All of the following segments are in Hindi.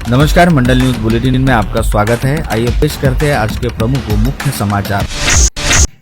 नमस्कार, मंडल न्यूज बुलेटिन में आपका स्वागत है। आइए पेश करते हैं आज के प्रमुख व मुख्य समाचार।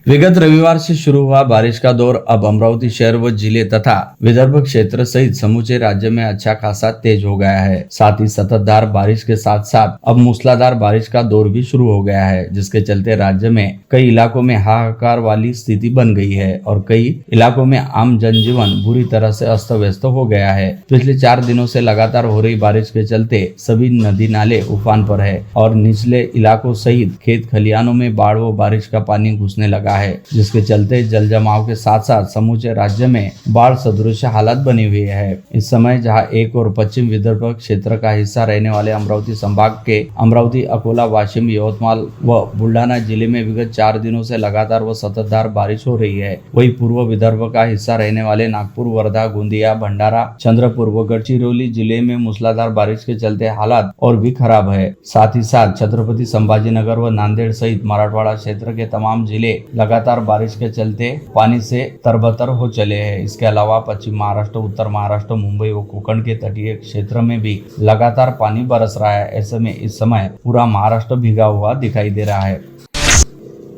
विगत रविवार से शुरू हुआ बारिश का दौर अब अमरावती शहर व जिले तथा विदर्भ क्षेत्र सहित समूचे राज्य में अच्छा खासा तेज हो गया है। साथ ही सततधार बारिश के साथ साथ अब मूसलाधार बारिश का दौर भी शुरू हो गया है, जिसके चलते राज्य में कई इलाकों में हाहाकार वाली स्थिति बन गई है और कई इलाकों में आम जनजीवन बुरी तरह से अस्त व्यस्त हो गया है। पिछले 4 दिनों से लगातार हो रही बारिश के चलते सभी नदी नाले उफान पर है और निचले इलाकों सहित खेत खलिहानों में बाढ़ व बारिश का पानी घुसने लगा है, जिसके चलते जल जमाव के साथ साथ समूचे राज्य में बाढ़ सदृश हालत बनी हुई है। इस समय जहां एक और पश्चिम विदर्भ क्षेत्र का हिस्सा रहने वाले अमरावती संभाग के अमरावती, अकोला, वाशिम, यवतमाल व बुल्डाना जिले में विगत 4 दिनों से लगातार व सततधार बारिश हो रही है, वही पूर्व विदर्भ का हिस्सा रहने वाले नागपुर, वर्धा, गोंदिया, भंडारा, चंद्रपुर व गढ़चिरौली जिले में मूसलाधार बारिश के चलते हालात और भी खराब है। साथ ही साथ छत्रपति संभाजीनगर व नांदेड़ सहित मराठवाड़ा क्षेत्र के तमाम जिले लगातार बारिश के चलते पानी से तरबतर हो चले हैं। इसके अलावा पश्चिम महाराष्ट्र, उत्तर महाराष्ट्र, मुंबई व कोकण के तटीय क्षेत्र में भी लगातार पानी बरस रहा है। ऐसे में इस समय पूरा महाराष्ट्र भीगा हुआ दिखाई दे रहा है।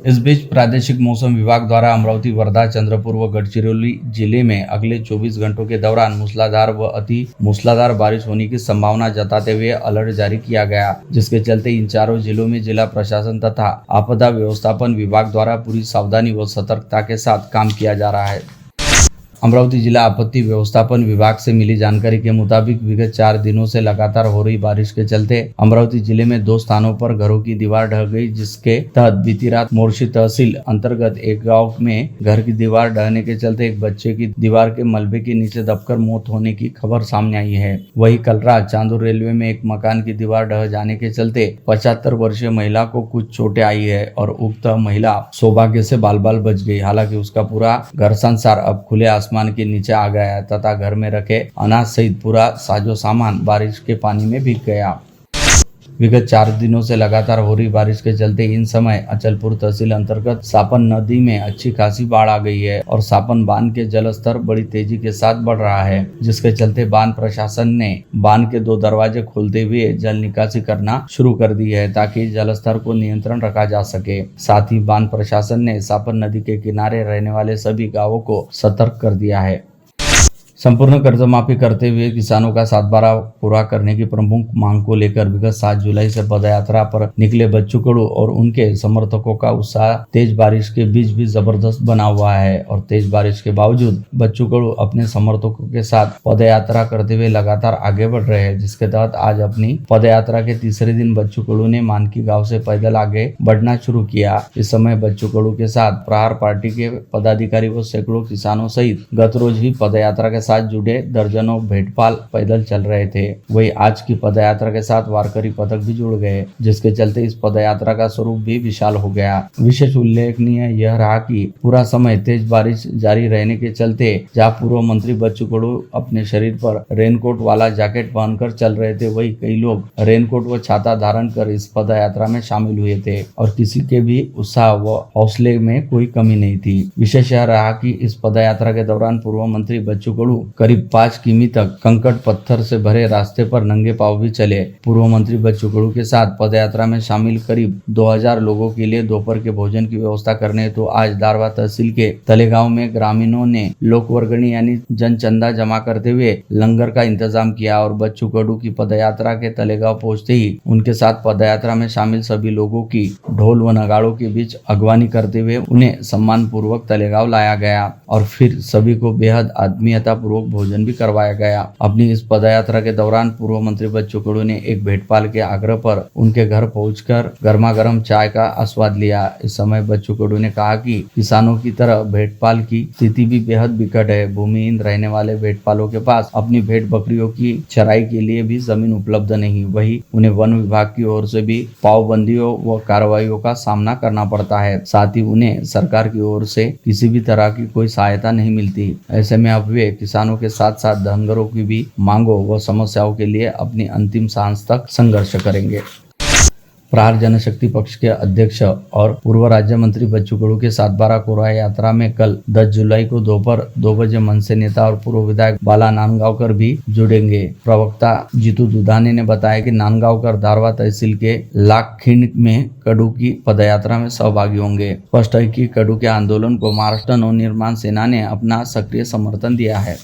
इस बीच प्रादेशिक मौसम विभाग द्वारा अमरावती, वर्धा, चंद्रपुर व गढ़चिरौली जिले में अगले 24 घंटों के दौरान मूसलाधार व अति मूसलाधार बारिश होने की संभावना जताते हुए अलर्ट जारी किया गया, जिसके चलते इन चारों जिलों में जिला प्रशासन तथा आपदा व्यवस्थापन विभाग द्वारा पूरी सावधानी व सतर्कता के साथ काम किया जा रहा है। अमरावती जिला आपत्ति व्यवस्थापन विभाग से मिली जानकारी के मुताबिक विगत 4 दिनों से लगातार हो रही बारिश के चलते अमरावती जिले में 2 स्थानों पर घरों की दीवार ढह गई, जिसके तहत बीती रात मोर्शी तहसील अंतर्गत एक गांव में घर की दीवार ढहने के चलते एक बच्चे की दीवार के मलबे के नीचे दबकर मौत होने की खबर सामने आई है। वहीं कल रात चांदूर रेलवे में एक मकान की दीवार ढह जाने के चलते 75 वर्षीय महिला को कुछ चोटें आई है और उक्त महिला सौभाग्य से बाल बाल बच गई। हालांकि उसका पूरा घर संसार अब खुले आसमान के नीचे आ गया तथा घर में रखे अनाज सहित पूरा साजो सामान बारिश के पानी में भीग गया। विगत 4 दिनों से लगातार हो रही बारिश के चलते इन समय अचलपुर तहसील अंतर्गत सापन नदी में अच्छी खासी बाढ़ आ गई है और सापन बांध के जलस्तर बड़ी तेजी के साथ बढ़ रहा है, जिसके चलते बांध प्रशासन ने बांध के 2 दरवाजे खोलते हुए जल निकासी करना शुरू कर दी है ताकि जलस्तर को नियंत्रण रखा जा सके। साथ ही बांध प्रशासन ने सापन नदी के किनारे रहने वाले सभी गाँवों को सतर्क कर दिया है। संपूर्ण कर्ज माफी करते हुए किसानों का 7/12 पूरा करने की प्रमुख मांग को लेकर विगत 7 जुलाई से पदयात्रा पर निकले बच्चू कडू और उनके समर्थकों का उत्साह तेज बारिश के बीच भी जबरदस्त बना हुआ है और तेज बारिश के बावजूद बच्चू कडू अपने समर्थकों के साथ पदयात्रा करते हुए लगातार आगे बढ़ रहे हैं, जिसके तहत आज अपनी पदयात्रा के तीसरे दिन बच्चू कडू ने मानकी गाँव से पैदल आगे बढ़ना शुरू किया। इस समय बच्चू कडू के साथ प्रहार पार्टी के पदाधिकारी व सैकड़ों किसानों सहित गत रोज ही पदयात्रा के साथ जुड़े दर्जनों भेड़पाल पैदल चल रहे थे। वही आज की पदयात्रा के साथ वारकरी पथक भी जुड़ गए, जिसके चलते इस पदयात्रा का स्वरूप भी विशाल हो गया। विशेष उल्लेखनीय यह रहा कि पूरा समय तेज बारिश जारी रहने के चलते जहां पूर्व मंत्री बच्चू कडू अपने शरीर पर रेनकोट वाला जैकेट पहनकर चल रहे थे, वही कई लोग रेनकोट व छाता धारण कर इस पदयात्रा में शामिल हुए थे और किसी के भी उत्साह व हौसले में कोई कमी नहीं थी। विशेष यह रहा कि इस पदयात्रा के दौरान पूर्व मंत्री बच्चू कडू करीब 5 किमी तक कंकड़ पत्थर से भरे रास्ते पर नंगे पांव भी चले। पूर्व मंत्री बच्चू कडू के साथ पदयात्रा में शामिल करीब 2000 लोगों के लिए दोपहर के भोजन की व्यवस्था करने तो आज दारवा तहसील के तलेगांव में ग्रामीणों ने लोक वर्गणी यानी जन चंदा जमा करते हुए लंगर का इंतजाम किया और बच्चू कडू की पदयात्रा के तलेगांव पहुंचते ही उनके साथ पदयात्रा में शामिल सभी लोगों की ढोल व नगाड़ों के बीच अगवानी करते हुए उन्हें सम्मान पूर्वक तलेगांव लाया गया और फिर सभी को बेहद आत्मीयता पूर्वक भोजन भी करवाया गया। अपनी इस पदयात्रा के दौरान पूर्व मंत्री बच्चू कडू ने एक भेड़पाल के आग्रह पर उनके घर पहुंचकर गर्मा गर्म चाय का आस्वाद लिया। इस समय बच्चू कडू ने कहा कि किसानों की तरह भेड़पाल की स्थिति भी बेहद विकट है। भूमिहीन रहने वाले भेड़पालों के पास अपनी भेड़ बकरियों की चराई के लिए भी जमीन उपलब्ध नहीं, वही उन्हें वन विभाग की ओर से भी पाबंदियों व कार्रवाइयों का सामना करना पड़ता है। साथ ही उन्हें सरकार की ओर से किसी भी तरह की कोई सहायता नहीं मिलती। ऐसे में अब वे किसानों के साथ साथ धनगरों की भी मांगों व समस्याओं के लिए अपनी अंतिम सांस तक संघर्ष करेंगे। प्रहार जनशक्ति पक्ष के अध्यक्ष और पूर्व राज्य मंत्री बच्चू कडू के 7/12 कोरा यात्रा में कल 10 जुलाई को दोपहर 2 बजे मनसे नेता और पूर्व विधायक बाला नांदगांवकर भी जुड़ेंगे। प्रवक्ता जीतू दुधाने ने बताया कि नांदगांवकर दारवा तहसील के लाखखिंड में कडू की पदयात्रा में सहभागी होंगे। स्पष्ट है कि कडू के आंदोलन को महाराष्ट्र नवनिर्माण सेना ने अपना सक्रिय समर्थन दिया है।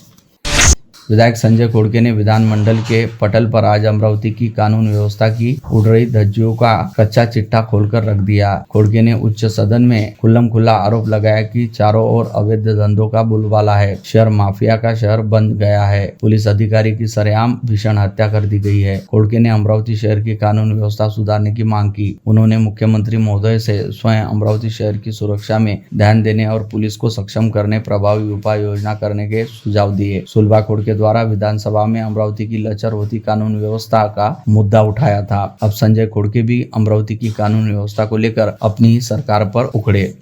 विधायक संजय खोड़के ने विधानमंडल के पटल पर आज अमरावती की कानून व्यवस्था की उड़ रही धज्जियों का कच्चा चिट्ठा खोलकर रख दिया। खोड़के ने उच्च सदन में खुल्लम खुल्ला आरोप लगाया कि चारों ओर अवैध धंधों का बोलबाला है। शहर माफिया का शहर बन गया है। पुलिस अधिकारी की सरेआम भीषण हत्या कर दी गई है। खोड़के ने अमरावती शहर की कानून व्यवस्था सुधारने की मांग की। उन्होंने मुख्यमंत्री महोदय से स्वयं अमरावती शहर की सुरक्षा में ध्यान देने और पुलिस को सक्षम करने प्रभावी उपाय योजना करने के सुझाव दिए। सुलभा खोड़के द्वारा विधानसभा में अमरावती की लचर होती कानून व्यवस्था का मुद्दा उठाया था। अब संजय खोड़के भी अमरावती की कानून व्यवस्था को लेकर अपनी ही सरकार पर उखड़े।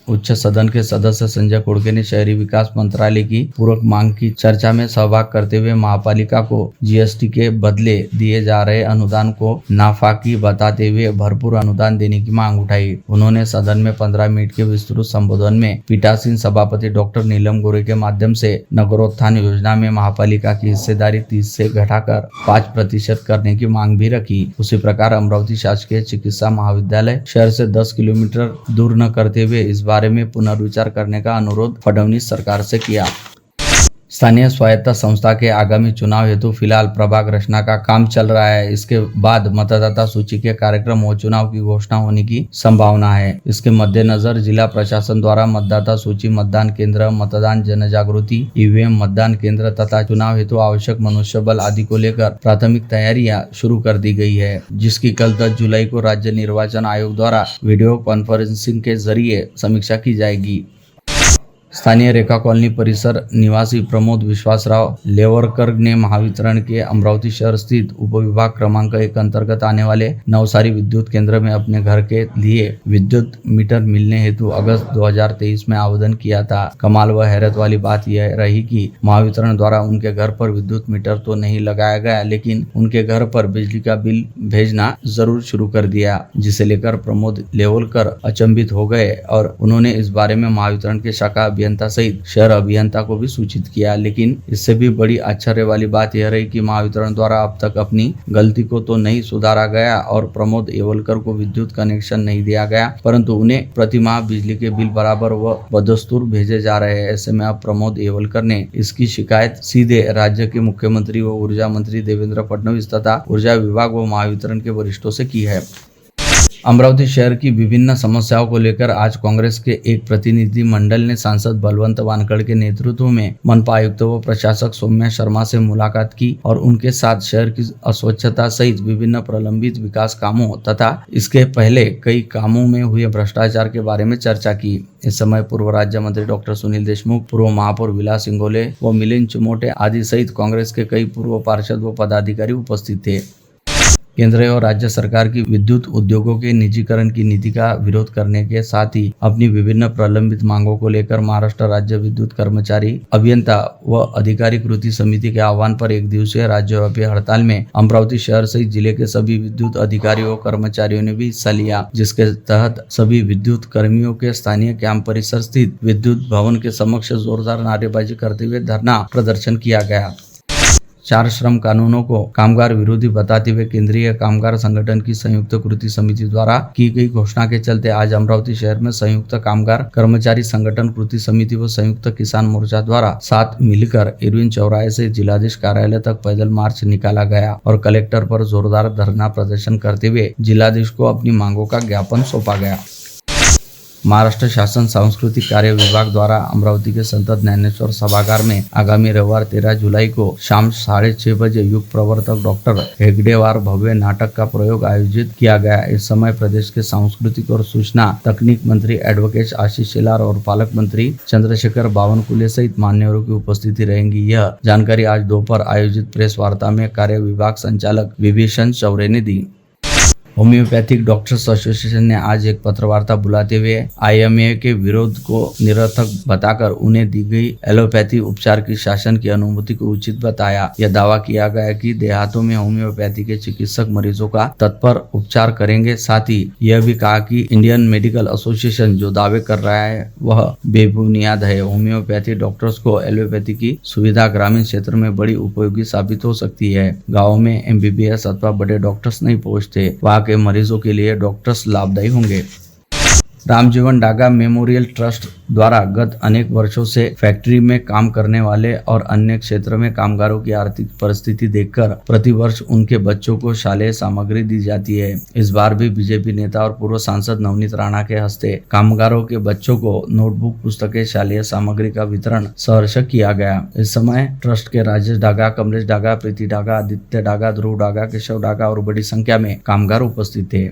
उच्च सदन के सदस्य संजय खोड़के ने शहरी विकास मंत्रालय की पूरक मांग की चर्चा में सहभाग करते हुए महापालिका को जीएसटी के बदले दिए जा रहे अनुदान को नाफाकी बताते हुए भरपूर अनुदान देने की मांग उठाई। उन्होंने सदन में 15 मिनट के विस्तृत संबोधन में पीठासीन सभापति डॉक्टर नीलम गोरे के माध्यम से नगरोत्थान योजना में महापालिका की हिस्सेदारी 30 से घटाकर 5% करने की मांग भी रखी। उसी प्रकार अमरावती शासकीय चिकित्सा महाविद्यालय शहर से 10 किलोमीटर दूर न करते हुए इस बारे में पुनर्विचार करने का अनुरोध फडणवीस सरकार से किया। स्थानीय स्वायत्त संस्था के आगामी चुनाव हेतु फिलहाल प्रभाग रचना का काम चल रहा है। इसके बाद मतदाता सूची के कार्यक्रम और चुनाव की घोषणा होने की संभावना है। इसके मद्देनजर जिला प्रशासन द्वारा मतदाता सूची, मतदान केंद्र, मतदान जन जागृति, ईवीएम मतदान केंद्र तथा चुनाव हेतु आवश्यक मनुष्यबल आदि को लेकर प्राथमिक तैयारियां शुरू कर दी गई है, जिसकी कल 10 जुलाई को राज्य निर्वाचन आयोग द्वारा वीडियो कॉन्फ्रेंसिंग के जरिए समीक्षा की जाएगी। स्थानीय रेखा कॉलोनी परिसर निवासी प्रमोद विश्वासराव लेवरकर ने महावितरण के अमरावती शहर स्थित उपविभाग क्रमांक 1 अंतर्गत आने वाले नवसारी विद्युत केंद्र में अपने घर के लिए विद्युत मीटर मिलने हेतु अगस्त 2023 में आवेदन किया था। कमाल व हैरत वाली बात यह रही कि महावितरण द्वारा उनके घर पर विद्युत मीटर तो नहीं लगाया गया, लेकिन उनके घर पर बिजली का बिल भेजना जरूर शुरू कर दिया, जिसे लेकर प्रमोद लेवलकर अचंभित हो गए और उन्होंने इस बारे में महावितरण के शाखा अभियंता सहित शहर अभियंता को भी सूचित किया। लेकिन इससे भी बड़ी आश्चर्य वाली बात यह रही कि महावितरण द्वारा अब तक अपनी गलती को तो नहीं सुधारा गया और प्रमोद एवलकर को विद्युत कनेक्शन नहीं दिया गया, परंतु उन्हें प्रतिमाह बिजली के बिल बराबर व बदस्तूर भेजे जा रहे हैं। ऐसे में अब प्रमोद एवलकर ने इसकी शिकायत सीधे राज्य के मुख्यमंत्री व ऊर्जा मंत्री देवेंद्र फडणवीस तथा ऊर्जा विभाग व महावितरण के वरिष्ठों से की है। अमरावती शहर की विभिन्न समस्याओं को लेकर आज कांग्रेस के एक प्रतिनिधि मंडल ने सांसद बलवंत वानखड़ के नेतृत्व में मनपा आयुक्त व प्रशासक सौम्या शर्मा से मुलाकात की और उनके साथ शहर की अस्वच्छता सहित विभिन्न प्रलंबित विकास कामों तथा इसके पहले कई कामों में हुए भ्रष्टाचार के बारे में चर्चा की। इस समय पूर्व राज्य मंत्री डॉक्टर सुनील देशमुख, पूर्व महापौर विलास सिंगोले व मिलिंद चुमोटे आदि सहित कांग्रेस के कई पूर्व पार्षद व पदाधिकारी उपस्थित थे। केंद्र और राज्य सरकार की विद्युत उद्योगों के निजीकरण की नीति का विरोध करने के साथ ही अपनी विभिन्न प्रलंबित मांगों को लेकर महाराष्ट्र राज्य विद्युत कर्मचारी अभियंता व अधिकारी कृति समिति के आह्वान पर एक दिवसीय राज्यव्यापी हड़ताल में अमरावती शहर सहित जिले के सभी विद्युत अधिकारियों कर्मचारियों ने भी हिस्सा लिया, जिसके तहत सभी विद्युत कर्मियों के स्थानीय कैंप परिसर स्थित विद्युत भवन के समक्ष जोरदार नारेबाजी करते हुए धरना प्रदर्शन किया गया। 4 श्रम कानूनों को कामगार विरोधी बताते हुए केंद्रीय कामगार संगठन की संयुक्त कृति समिति द्वारा की गई घोषणा के चलते आज अमरावती शहर में संयुक्त कामगार कर्मचारी संगठन कृति समिति व संयुक्त किसान मोर्चा द्वारा साथ मिलकर इरविन चौराहे से जिलाधीश कार्यालय तक पैदल मार्च निकाला गया और कलेक्टर पर जोरदार धरना प्रदर्शन करते हुए जिलाधीश को अपनी मांगों का ज्ञापन सौंपा गया। महाराष्ट्र शासन सांस्कृतिक कार्य विभाग द्वारा अमरावती के संत ज्ञानेश्वर सभागार में आगामी रविवार 13 जुलाई को शाम 6:30 बजे युग प्रवर्तक डॉक्टर हेगडेवार भव्य नाटक का प्रयोग आयोजित किया गया। इस समय प्रदेश के सांस्कृतिक और सूचना तकनीक मंत्री एडवोकेट आशीष शेलार और पालक मंत्री चंद्रशेखर बावनकुले सहित मान्यवरों की उपस्थिति रहेंगी। यह जानकारी आज दोपहर आयोजित प्रेस वार्ता में कार्य विभाग संचालक विभीषण चौरे ने दी। होम्योपैथिक डॉक्टर्स एसोसिएशन ने आज एक पत्रवार्ता बुलाते हुए आईएमए के विरोध को निरर्थक बताकर उन्हें दी गई एलोपैथी उपचार की शासन की अनुमति को उचित बताया। यह दावा किया गया कि देहातों में होम्योपैथी के चिकित्सक मरीजों का तत्पर उपचार करेंगे। साथ ही यह भी कहा कि इंडियन मेडिकल एसोसिएशन जो दावे कर रहा है वह बेबुनियाद है। होम्योपैथी डॉक्टर्स को एलोपैथी की सुविधा ग्रामीण क्षेत्र में बड़ी उपयोगी साबित हो सकती है। गाँव में एमबीबीएस अथवा बड़े डॉक्टर्स नहीं पहुँचते, वहाँ के मरीजों के लिए डॉक्टर्स लाभदायी होंगे। रामजीवन डागा मेमोरियल ट्रस्ट द्वारा गत अनेक वर्षों से फैक्ट्री में काम करने वाले और अन्य क्षेत्र में कामगारों की आर्थिक परिस्थिति देखकर प्रतिवर्ष उनके बच्चों को शालेय सामग्री दी जाती है। इस बार भी बीजेपी नेता और पूर्व सांसद नवनीत राणा के हस्ते कामगारों के बच्चों को नोटबुक, पुस्तकें, शालेय सामग्री का वितरण सहर्ष किया गया। इस समय ट्रस्ट के राजेश डागा, कमलेश डागा, प्रीति डागा, आदित्य डागा, ध्रुव डागा, केशव डागा और बड़ी संख्या में कामगार उपस्थित थे।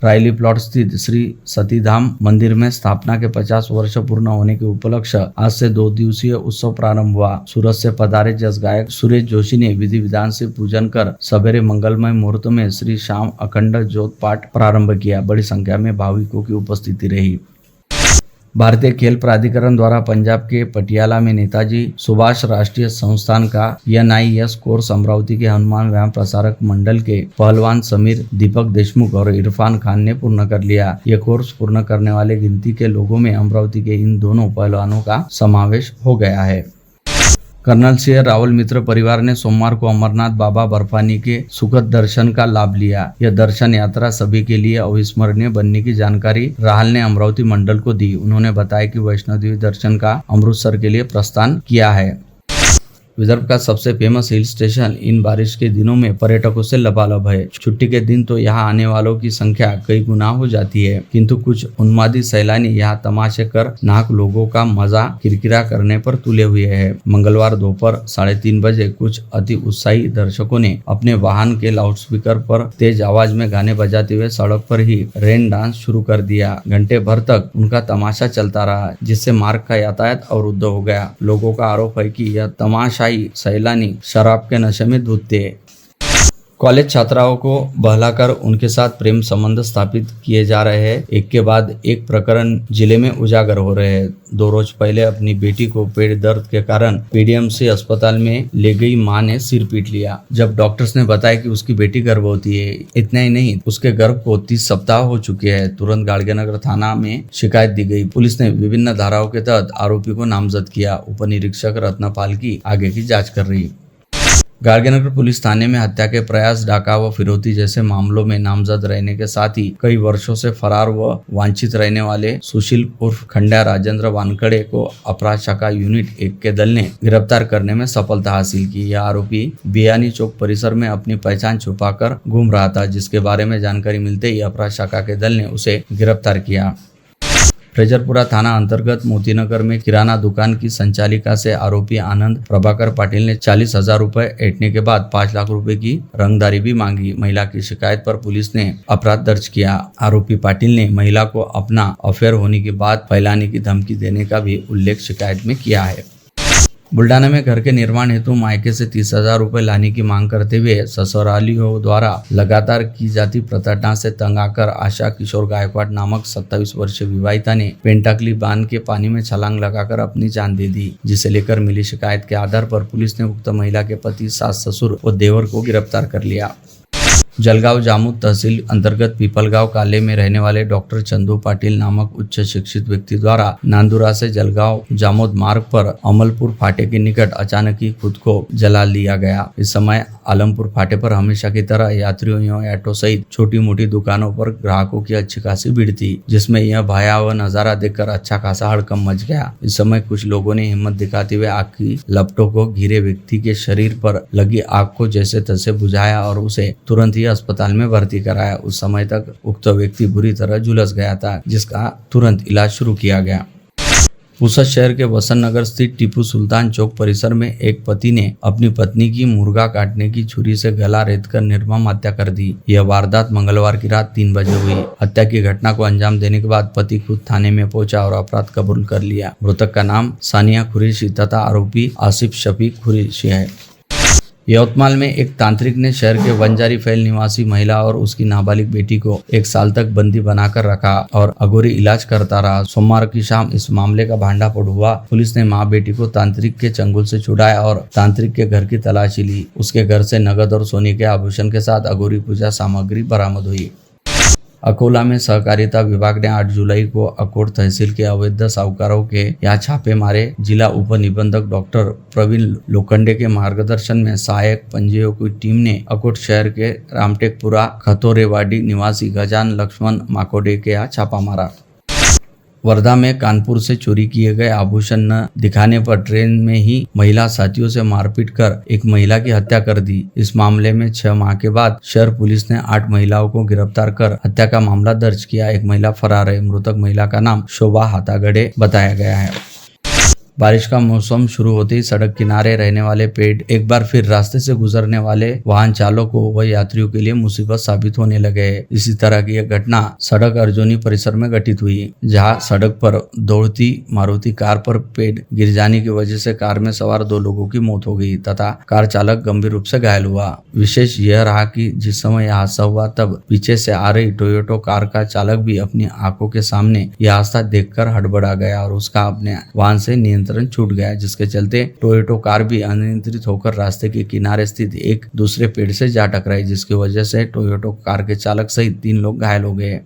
रायली प्लॉट स्थित श्री सतीधाम मंदिर में स्थापना के 50 वर्ष पूर्ण होने के उपलक्ष्य आज से 2 दिवसीय उत्सव प्रारंभ हुआ। सूरत से पधारे जस गायक सुरेश जोशी ने विधि विधान से पूजन कर सवेरे मंगलमय मुहूर्त में श्री श्याम अखंड ज्योत पाठ प्रारंभ किया। बड़ी संख्या में भाविकों की उपस्थिति रही। भारतीय खेल प्राधिकरण द्वारा पंजाब के पटियाला में नेताजी सुभाष राष्ट्रीय संस्थान का NIS कोर्स अमरावती के हनुमान व्यायाम प्रसारक मंडल के पहलवान समीर, दीपक देशमुख और इरफान खान ने पूर्ण कर लिया। यह कोर्स पूर्ण करने वाले गिनती के लोगों में अमरावती के इन दोनों पहलवानों का समावेश हो गया है। कर्नल सिंह रावल मित्र परिवार ने सोमवार को अमरनाथ बाबा बर्फानी के सुखद दर्शन का लाभ लिया। यह दर्शन यात्रा सभी के लिए अविस्मरणीय बनने की जानकारी राहल ने अमरावती मंडल को दी। उन्होंने बताया कि वैष्णो देवी दर्शन का अमृतसर के लिए प्रस्थान किया है। विदर्भ का सबसे फेमस हिल स्टेशन इन बारिश के दिनों में पर्यटकों से लबालब है। छुट्टी के दिन तो यहाँ आने वालों की संख्या कई गुना हो जाती है, किंतु कुछ उन्मादी सैलानी यहाँ तमाशे कर नाक लोगों का मजा किरकिरा करने पर तुले हुए हैं। मंगलवार दोपहर 3:30 बजे कुछ अति उत्साही दर्शकों ने अपने वाहन के लाउडस्पीकर पर तेज आवाज में गाने बजाते हुए सड़क पर ही रेन डांस शुरू कर दिया। घंटे भर तक उनका तमाशा चलता रहा, जिससे मार्ग का यातायात अवरुद्ध हो गया। लोगों का आरोप है कि यह तमाशा सैलानी शराब के नशे में धुत थे। कॉलेज छात्राओं को बहलाकर उनके साथ प्रेम संबंध स्थापित किए जा रहे हैं। एक के बाद एक प्रकरण जिले में उजागर हो रहे हैं। 2 रोज पहले अपनी बेटी को पेट दर्द के कारण PDMC अस्पताल में ले गई मां ने सिर पीट लिया, जब डॉक्टर्स ने बताया कि उसकी बेटी गर्भवती है। इतना ही नहीं, उसके गर्भ को 30 सप्ताह हो चुके हैं। तुरंत गाड़गेनगर थाना में शिकायत दी गई। पुलिस ने विभिन्न धाराओं के तहत आरोपी को नामजद किया। उप निरीक्षक रत्नपाल की आगे की जाँच कर रही। गाड़गेनगर पुलिस थाने में हत्या के प्रयास, डाका व फिरौती जैसे मामलों में नामजद रहने के साथ ही कई वर्षों से फरार व वांछित रहने वाले सुशील उर्फ खंड्या राजेंद्र वानखड़े को अपराध शाखा यूनिट 1 के दल ने गिरफ्तार करने में सफलता हासिल की। यह आरोपी बियानी चौक परिसर में अपनी पहचान छुपाकर घूम रहा था, जिसके बारे में जानकारी मिलते ही अपराध शाखा के दल ने उसे गिरफ्तार किया। फ्रेजरपुरा थाना अंतर्गत मोतीनगर में किराना दुकान की संचालिका से आरोपी आनंद प्रभाकर पाटिल ने 40,000 रुपए ऐंठने के बाद 5 लाख रुपए की रंगदारी भी मांगी। महिला की शिकायत पर पुलिस ने अपराध दर्ज किया। आरोपी पाटिल ने महिला को अपना अफेयर होने की बात फैलाने की धमकी देने का भी उल्लेख शिकायत में किया है। बुल्डाना में घर के निर्माण हेतु मायके से 30,000 रुपए लाने की मांग करते हुए ससुरालियों द्वारा लगातार की जाती प्रताड़ना से तंग आकर आशा किशोर गायकवाड़ नामक 27 वर्षीय विवाहिता ने पेंटाकली बांध के पानी में छलांग लगाकर अपनी जान दे दी, जिसे लेकर मिली शिकायत के आधार पर पुलिस ने उक्त महिला के पति, सास, ससुर और देवर को गिरफ्तार कर लिया। जलगांव जामोद तहसील अंतर्गत पीपलगांव काले में रहने वाले डॉक्टर चंदू पाटिल नामक उच्च शिक्षित व्यक्ति द्वारा नांदुरा से जलगांव जामोद मार्ग पर अमलपुर फाटे के निकट अचानक ही खुद को जला लिया गया। इस समय आलमपुर फाटे पर हमेशा की तरह यात्रियों एवं ऑटो सहित छोटी मोटी दुकानों पर ग्राहकों की अच्छी खासी भीड़ थी, जिसमें यह भयावह नजारा देखकर अच्छा खासा हड़कंप मच गया। इस समय कुछ लोगों ने हिम्मत दिखाते हुए आग की लपटों को घिरे व्यक्ति के शरीर पर लगी आग को जैसे तैसे बुझाया और उसे तुरंत ही अस्पताल में भर्ती कराया। उस समय तक उक्त व्यक्ति बुरी तरह झुलस गया था, जिसका तुरंत इलाज शुरू किया गया। पुसद शहर के वसंत नगर स्थित टीपू सुल्तान चौक परिसर में एक पति ने अपनी पत्नी की मुर्गा काटने की छुरी से गला रेतकर निर्मम हत्या कर दी। यह वारदात मंगलवार की रात 3 बजे हुई। हत्या की घटना को अंजाम देने के बाद पति खुद थाने में पहुंचा और अपराध कबूल कर लिया। मृतक का नाम सानिया कुरैशी तथा आरोपी आसिफ शफीक कुरैशी है। यवतमाल में एक तांत्रिक ने शहर के वंजारी फैल निवासी महिला और उसकी नाबालिग बेटी को 1 साल तक बंदी बनाकर रखा और अघोरी इलाज करता रहा। सोमवार की शाम इस मामले का भांडाफोड़ हुआ। पुलिस ने मां बेटी को तांत्रिक के चंगुल से छुड़ाया और तांत्रिक के घर की तलाशी ली। उसके घर से नगद और सोने के आभूषण के साथ अघोरी पूजा सामग्री बरामद हुई। अकोला में सहकारिता विभाग ने 8 जुलाई को अकोट तहसील के अवैध साहूकारों के यहाँ छापे मारे। जिला उप निबंधक डॉक्टर प्रवीण लोखंडे के मार्गदर्शन में सहायक पंजीयों की टीम ने अकोट शहर के रामटेकपुरा खतोरेवाडी निवासी गजान लक्ष्मण माकोडे के यहाँ छापा मारा। वर्धा में कानपुर से चोरी किए गए आभूषण न दिखाने पर ट्रेन में ही महिला साथियों से मारपीट कर एक महिला की हत्या कर दी। इस मामले में 6 माह के बाद शहर पुलिस ने 8 महिलाओं को गिरफ्तार कर हत्या का मामला दर्ज किया। एक महिला फरार है। मृतक महिला का नाम शोभा हाथागड़े बताया गया है। बारिश का मौसम शुरू होते ही सड़क किनारे रहने वाले पेड़ एक बार फिर रास्ते से गुजरने वाले वाहन चालकों व यात्रियों के लिए मुसीबत साबित होने लगे हैं। इसी तरह की एक घटना सड़क अर्जुनी परिसर में घटित हुई, जहां सड़क पर दौड़ती मारुति कार पर पेड़ गिर जाने की वजह से कार में सवार 2 लोगों की मौत हो गई तथा कार चालक गंभीर रूप से घायल हुआ। विशेष यह रहा कि जिस समय यह हादसा हुआ तब पीछे से आ रही टोयोटो कार का चालक भी अपनी आंखों के सामने यह हादसा देखकर हड़बड़ा गया और उसका अपने वाहन से नियंत्रण छूट गया, जिसके चलते टोयोटो कार भी अनियंत्रित होकर रास्ते के किनारे स्थित एक दूसरे पेड़ से जा टकराई, जिसकी वजह से टोयोटो कार के चालक सहित 3 लोग घायल हो गए।